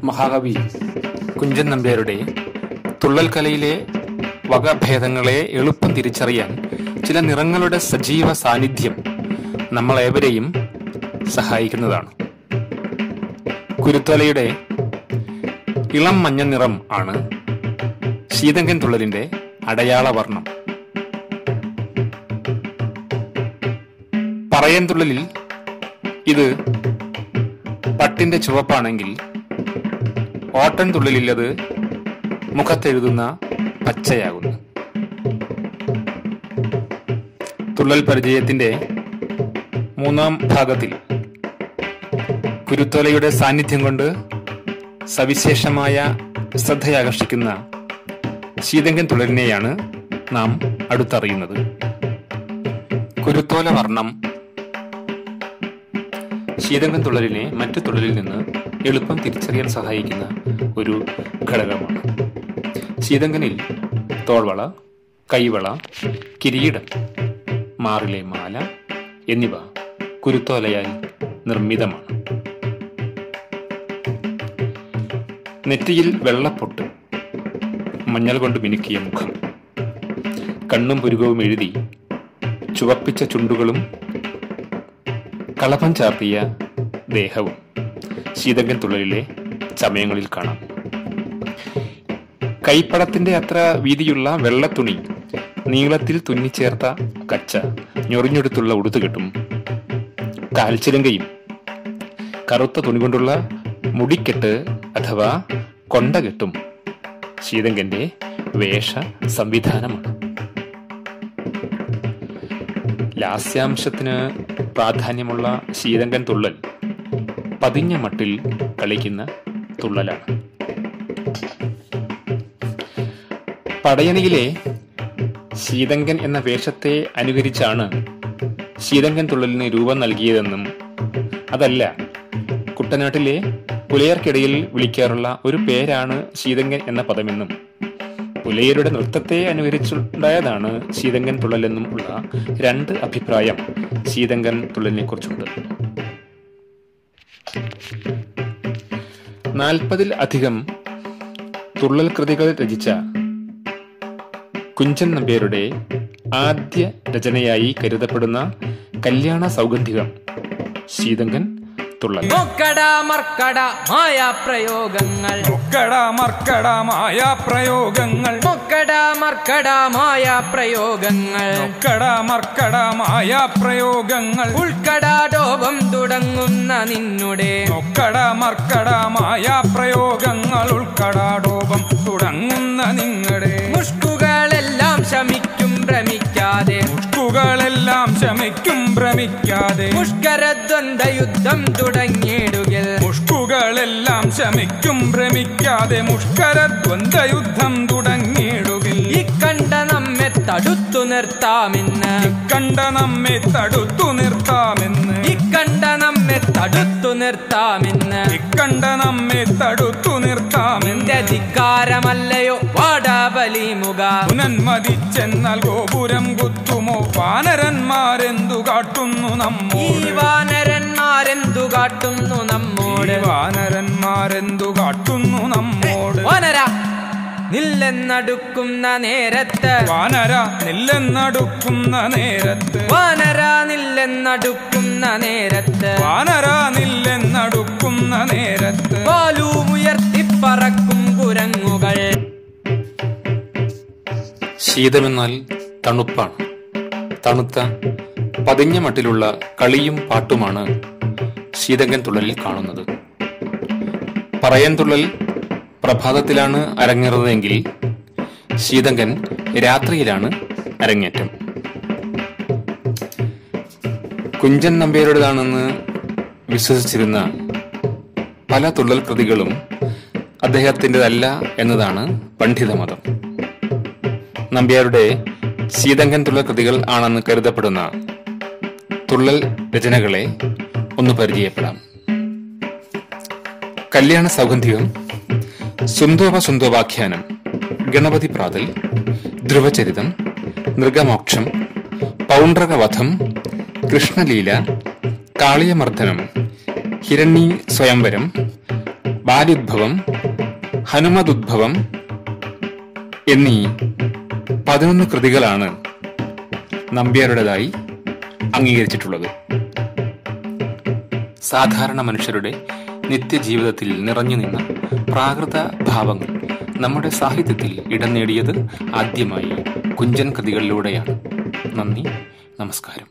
മഹാകവി കുഞ്ചൻ നമ്പ്യാരുടെ തുള്ളൽ കലയിലെ വകഭേദങ്ങളെ എളുപ്പം തിരിച്ചറിയാൻ ചില നിറങ്ങളുടെ സജീവ സാന്നിധ്യം നമ്മളേവരെയും സഹായിക്കുന്നതാണ്. കുരുത്തോലയുടെ ഇളം മഞ്ഞ നിറം ആണ് ശീതങ്കൻ തുള്ളലിന്റെ അടയാള വർണ്ണം. പറയൻ തുള്ളലിൽ ഇത് പട്ടിന്റെ ചുവപ്പാണെങ്കിൽ ഓട്ടൻ തുള്ളലിൽ അത് മുഖത്തെഴുതുന്ന പച്ചയാകുന്നു. തുള്ളൽ പരിചയത്തിന്റെ മൂന്നാം ഭാഗത്തിൽ കുരുത്തോലയുടെ സാന്നിധ്യം കൊണ്ട് സവിശേഷമായ ശ്രദ്ധയാകർഷിക്കുന്ന ശീതങ്കൻ തുള്ളലിനെയാണ് നാം അടുത്തറിയുന്നത്. കുരുത്തോല വർണ്ണം ശീതങ്കൻ തുള്ളലിനെ മറ്റു തുള്ളലിൽ നിന്ന് എളുപ്പം തിരിച്ചറിയാൻ സഹായിക്കുന്ന ഒരു ഘടകമാണ്. ശീതങ്കനിൽ തോൾവള, കൈവള, കിരീടം, മാറിലെ മാല എന്നിവ കുരുത്തോലയാൽ നിർമ്മിതമാണ്. നെറ്റിയിൽ വെള്ളപ്പൊട്ട്, മഞ്ഞൾ കൊണ്ട് മിനുക്കിയ മുഖം, കണ്ണും പുരുകവും എഴുതി ചുവപ്പിച്ച ചുണ്ടുകളും കളഭം ചാർത്തിയ ദേഹവും ശീതങ്കൻ തുള്ളലിലെ ചമയങ്ങളിൽ കാണാം. കൈപ്പടത്തിന്റെ അത്ര വീതിയുള്ള വെള്ളത്തുണി നീളത്തിൽ തുന്നിച്ചേർത്ത കച്ച ഞൊറിഞ്ഞെടുത്തുള്ള ഉടുത്തുകെട്ടും കാൽച്ചിലങ്കയും കറുത്ത തുണി കൊണ്ടുള്ള മുടിക്കെട്ട് അഥവാ കൊണ്ടകെട്ടും ശീതങ്കന്റെ വേഷ സംവിധാനമാണ്. ലാസ്യാംശത്തിന് പ്രാധാന്യമുള്ള ശീതങ്കൻ തുള്ളൽ പതിഞ്ഞ മട്ടിൽ കളിക്കുന്ന തുള്ളലാണ്. പടയണിയിലെ ശീതങ്കൻ എന്ന വേഷത്തെ അനുകരിച്ചാണ് ശീതങ്കൻ തുള്ളലിന് രൂപം നൽകിയതെന്നും അതല്ല കുട്ടനാട്ടിലെ പുലയർക്കിടയിൽ വിളിക്കാറുള്ള ഒരു പേരാണ് ശീതങ്കൻ എന്ന പദമെന്നും പുലയരുടെ നൃത്തത്തെ അനുകരിച്ചുണ്ടായതാണ് ശീതങ്കൻ തുള്ളലെന്നും ഉള്ള രണ്ട് അഭിപ്രായം ശീതങ്കൻ തുള്ളലിനെ കുറിച്ചുണ്ട്. 40-ൽ അധികം തുള്ളൽ കൃതികൾ രചിച്ച കുഞ്ചൻ നമ്പ്യാരുടെ ആദ്യ രചനയായി കരുതപ്പെടുന്ന കല്യാണ സൗഗന്ധികം ശീതങ്കൻ തുള്ളൽ. പ്രയോഗങ്ങൾ ഉൾക്കടാടോപം തുടങ്ങുന്ന നിന്നുടെ പ്രയോഗങ്ങൾ ഉൾക്കടാടോപം തുടങ്ങുന്ന നിങ്ങളുടെ മുഷ്കുകളെല്ലാം ശമിക്കും ഭ്രമിക്കാതെ മുഷ്കരദ്വന്ദ്വ യുദ്ധം തുടങ്ങിയിടുകിൽ മുഷ്കുകളെല്ലാം ശമിക്കും ഭ്രമിക്കാതെ മുഷ്കരദ്വന്ദ്വ യുദ്ധം തുടങ്ങിയിടുകിൽ ഇക്കണ്ട നമ്മെ തടുത്തു നിർത്താമെന്ന് ധിക്കാരമല്ലയോ വാടാബലിമുഖ പുനന്മതിച്ചെന്നാൽ ഗോപുരം കുത്തുമോ വാനരന്മാരെന്തു കാട്ടുന്നു നമ്മോട് വാനര നില്ലെന്നടുക്കുന്ന നേരത്ത് വാലൂമുയർത്തിപ്പറക്കും കുരങ്ങുകൾ. ശീതമെന്നാൽ തണുപ്പാണ്. തണുത്ത പതിഞ്ഞ മട്ടിലുള്ള കളിയും പാട്ടുമാണ് ശീതങ്കൻ തുള്ളലിൽ കാണുന്നത്. പറയൻ തുള്ളൽ പ്രഭാതത്തിലാണ് അരങ്ങേറുന്നതെങ്കിൽ ശീതങ്കൻ രാത്രിയിലാണ് അരങ്ങേറ്റം. കുഞ്ചൻ നമ്പ്യാരുടേതാണെന്ന് വിശ്വസിച്ചിരുന്ന പല തുള്ളൽ കൃതികളും അദ്ദേഹത്തിൻ്റെതല്ല എന്നതാണ് പണ്ഡിതമതം. നമ്പ്യാരുടെ ശീതങ്കൻ തുള്ളൽ കൃതികൾ ആണെന്ന് കരുതപ്പെടുന്ന തുള്ളൽ രചനകളെ ഒന്ന് പരിചയപ്പെടാം. കല്യാണ സൗഗന്ധികം, സുന്ദോപസുന്ദോപാഖ്യാനം, ഗണപതി പ്രാതൽ, ധ്രുവചരിതം, നൃഗമോക്ഷം, പൗണ്ഡ്രകവധം, കൃഷ്ണലീല, കാളിയമർദ്ദനം, ഹിരണ്യ സ്വയംവരം, ബാല്യുദ്ഭവം, ഹനുമതുദ്ഭവം എന്നീ 11 കൃതികളാണ് നമ്പ്യാരുടേതായി അംഗീകരിച്ചിട്ടുള്ളത്. സാധാരണ മനുഷ്യരുടെ നിത്യജീവിതത്തിൽ നിറഞ്ഞു നിന്ന പ്രാകൃത ഭാവങ്ങൾ നമ്മുടെ സാഹിത്യത്തിൽ ഇടം നേടിയത് ആദ്യമായി കുഞ്ചൻ കൃതികളിലൂടെയാണ്. നന്ദി, നമസ്കാരം.